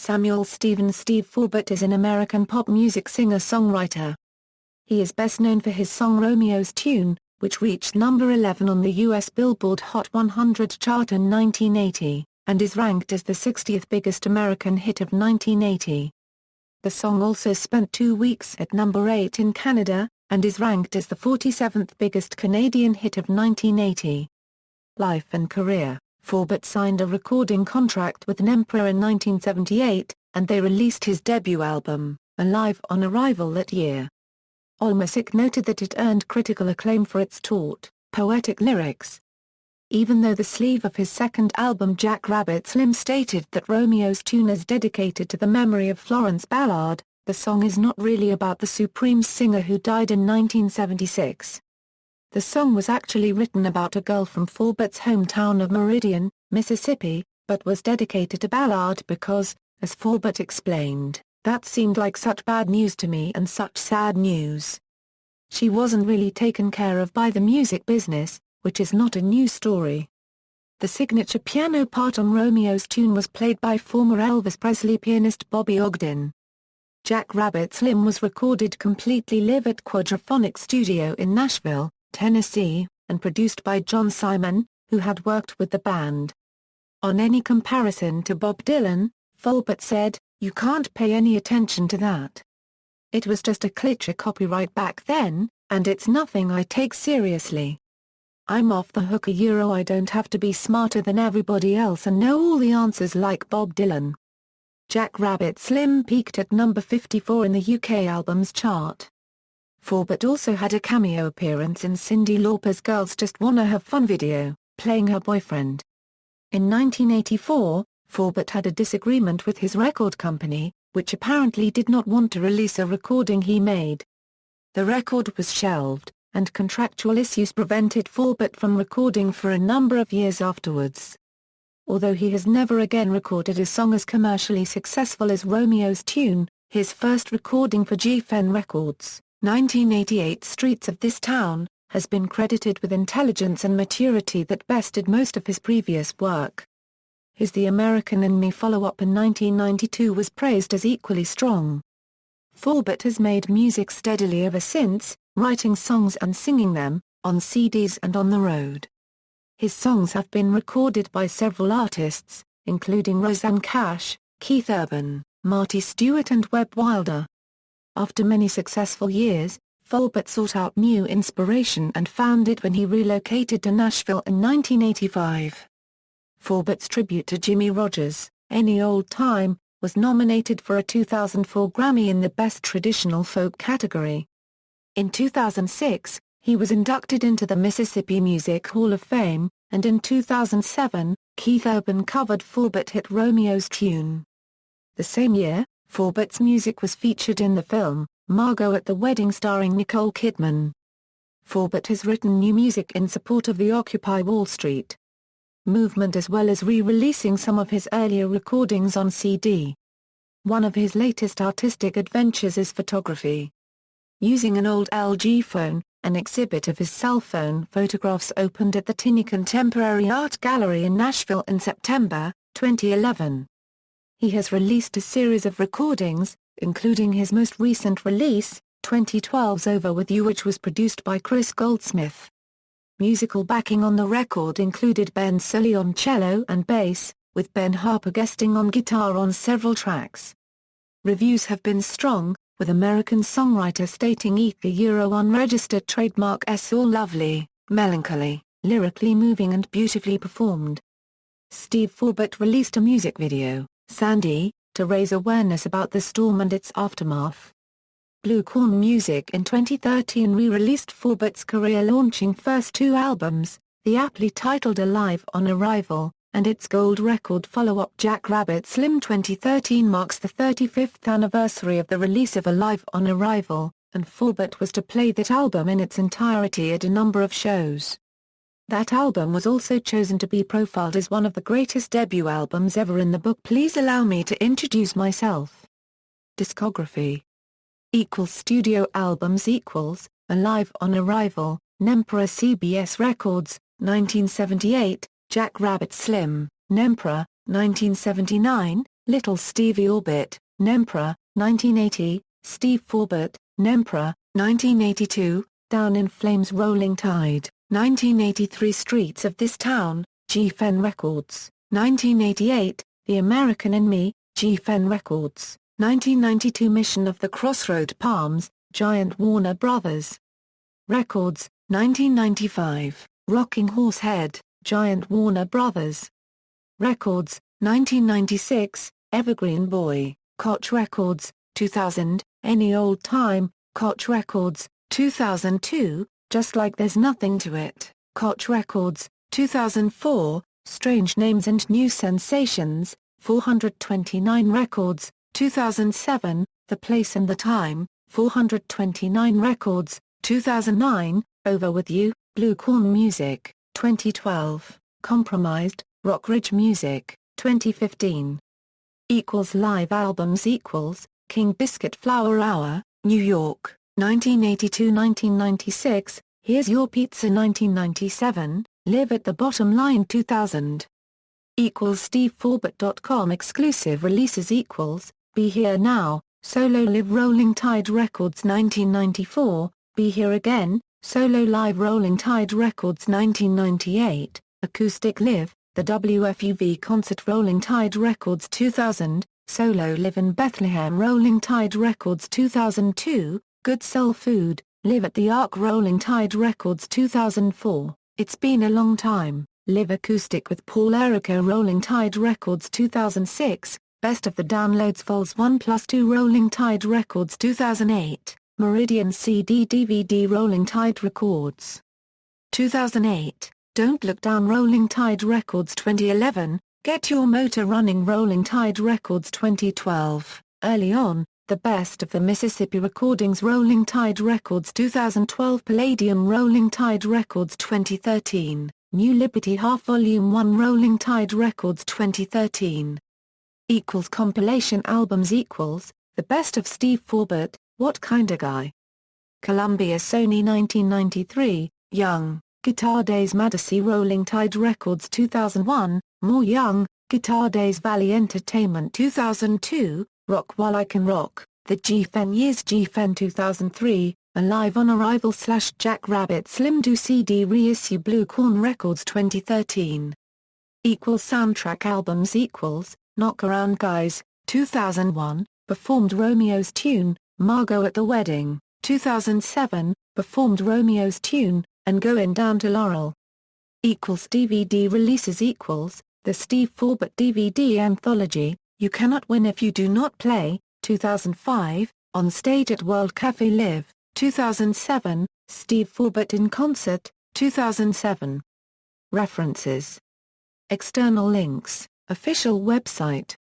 Samuel Stephen Steve Forbert is an American pop music singer-songwriter. He is best known for his song Romeo's Tune, which reached number 11 on the U.S. Billboard Hot 100 chart in 1980, and is ranked as the 60th biggest American hit of 1980. The song also spent 2 weeks at number 8 in Canada, and is ranked as the 47th biggest Canadian hit of 1980. Life and career: Forbert signed a recording contract with Nempra in 1978, and they released his debut album, Alive on Arrival that year. AllMusic noted that it earned critical acclaim for its taut, poetic lyrics. Even though the sleeve of his second album Jack Rabbit Slim stated that Romeo's Tune is dedicated to the memory of Florence Ballard, the song is not really about the Supremes singer who died in 1976. The song was actually written about a girl from Forbert's hometown of Meridian, Mississippi, but was dedicated to Ballard because, as Forbert explained, "That seemed like such bad news to me and such sad news. She wasn't really taken care of by the music business, which is not a new story." The signature piano part on Romeo's Tune was played by former Elvis Presley pianist Bobby Ogden. Jack Rabbit Slim was recorded completely live at Quadraphonic Studio in Nashville, Tennessee, and produced by John Simon, who had worked with the band. On any comparison to Bob Dylan, Forbert said, "You can't pay any attention to that. It was just a cliché copyright back then, and it's nothing I take seriously. I'm off the hook. I don't have to be smarter than everybody else and know all the answers like Bob Dylan." Jack Rabbit Slim peaked at number 54 in the UK albums chart. Forbert also had a cameo appearance in Cyndi Lauper's Girls Just Wanna Have Fun video, playing her boyfriend. In 1984, Forbert had a disagreement with his record company, which apparently did not want to release a recording he made. The record was shelved, and contractual issues prevented Forbert from recording for a number of years afterwards. Although he has never again recorded a song as commercially successful as Romeo's Tune, his first recording for Geffen Records, 1988 Streets of This Town, has been credited with intelligence and maturity that bested most of his previous work. His The American and Me follow-up in 1992 was praised as equally strong. Forbert has made music steadily ever since, writing songs and singing them, on CDs and on the road. His songs have been recorded by several artists, including Rosanne Cash, Keith Urban, Marty Stewart and Webb Wilder. After many successful years, Forbert sought out new inspiration and found it when he relocated to Nashville in 1985. Forbert's tribute to Jimmie Rodgers, Any Old Time, was nominated for a 2004 Grammy in the Best Traditional Folk category. In 2006, he was inducted into the Mississippi Music Hall of Fame, and in 2007, Keith Urban covered Forbert hit Romeo's Tune. The same year, Forbert's music was featured in the film, Margot at the Wedding starring Nicole Kidman. Forbert has written new music in support of the Occupy Wall Street movement as well as re-releasing some of his earlier recordings on CD. One of his latest artistic adventures is photography. Using an old LG phone, an exhibit of his cell phone photographs opened at the Tinny Contemporary Art Gallery in Nashville in September, 2011. He has released a series of recordings, including his most recent release, 2012's Over With You, which was produced by Chris Goldsmith. Musical backing on the record included Ben Sollee on cello and bass, with Ben Harper guesting on guitar on several tracks. Reviews have been strong, with American Songwriter stating unregistered trademark all lovely, melancholy, lyrically moving and beautifully performed. Steve Forbert released a music video, Sandy, to raise awareness about the storm and its aftermath. Blue Corn Music in 2013 re-released Forbert's career-launching first two albums, the aptly titled Alive on Arrival, and its gold record follow-up Jack Rabbit Slim. 2013 marks the 35th anniversary of the release of Alive on Arrival, and Forbert was to play that album in its entirety at a number of shows. That album was also chosen to be profiled as one of the greatest debut albums ever in the book Please Allow Me to Introduce Myself. Discography Studio albums Alive on Arrival, Nempra CBS Records, 1978, Jack Rabbit Slim, Nempra, 1979, Little Stevie Orbit, Nempra, 1980, Steve Forbert, Nempra, 1982, Down in Flames Rolling Tide, 1983 Streets of This Town, G-Fen Records, 1988, The American in Me, G-Fen Records, 1992 Mission of the Crossroad Palms, Giant Warner Brothers Records, 1995, Rocking Horse Head, Giant Warner Brothers Records, 1996, Evergreen Boy, Koch Records, 2000, Any Old Time, Koch Records, 2002, Just Like There's Nothing to It, Koch Records, 2004, Strange Names and New Sensations, 429 Records, 2007, The Place and the Time, 429 Records, 2009, Over With You, Blue Corn Music, 2012, Compromised, Rock Ridge Music, 2015. Live albums King Biscuit Flower Hour, New York, 1982-1996, Here's Your Pizza 1997, Live at the Bottom Line 2000. SteveForbert.com exclusive releases Be Here Now, Solo Live Rolling Tide Records 1994, Be Here Again, Solo Live Rolling Tide Records 1998, Acoustic Live, The WFUV Concert Rolling Tide Records 2000, Solo Live in Bethlehem Rolling Tide Records 2002, Good Soul Food, Live at the Ark Rolling Tide Records 2004, It's Been a Long Time, Live Acoustic with Paul Errico Rolling Tide Records 2006, Best of the Downloads Vols 1+2 Rolling Tide Records 2008, Meridian CD DVD Rolling Tide Records 2008, Don't Look Down Rolling Tide Records 2011, Get Your Motor Running Rolling Tide Records 2012, Early On, The Best of the Mississippi Recordings Rolling Tide Records 2012 Palladium Rolling Tide Records 2013, New Liberty Half Volume 1 Rolling Tide Records 2013. Compilation albums The Best of Steve Forbert, What Kinda Guy? Columbia Sony 1993, Young, Guitar Days Madison Rolling Tide Records 2001, More Young, Guitar Days Valley Entertainment 2002, Rock While I Can Rock, The G-Fen Years G-Fen 2003, Alive on Arrival / Jack Rabbit Slim Do CD Reissue Blue Corn Records 2013. Soundtrack albums Knock Around Guys, 2001, performed Romeo's tune, Margot at the Wedding, 2007, performed Romeo's tune, and Goin' Down to Laurel. DVD releases The Steve Forbert DVD Anthology, You Cannot Win If You Do Not Play, 2005, On Stage at World Cafe Live, 2007, Steve Forbert in Concert, 2007. References. External links, official website.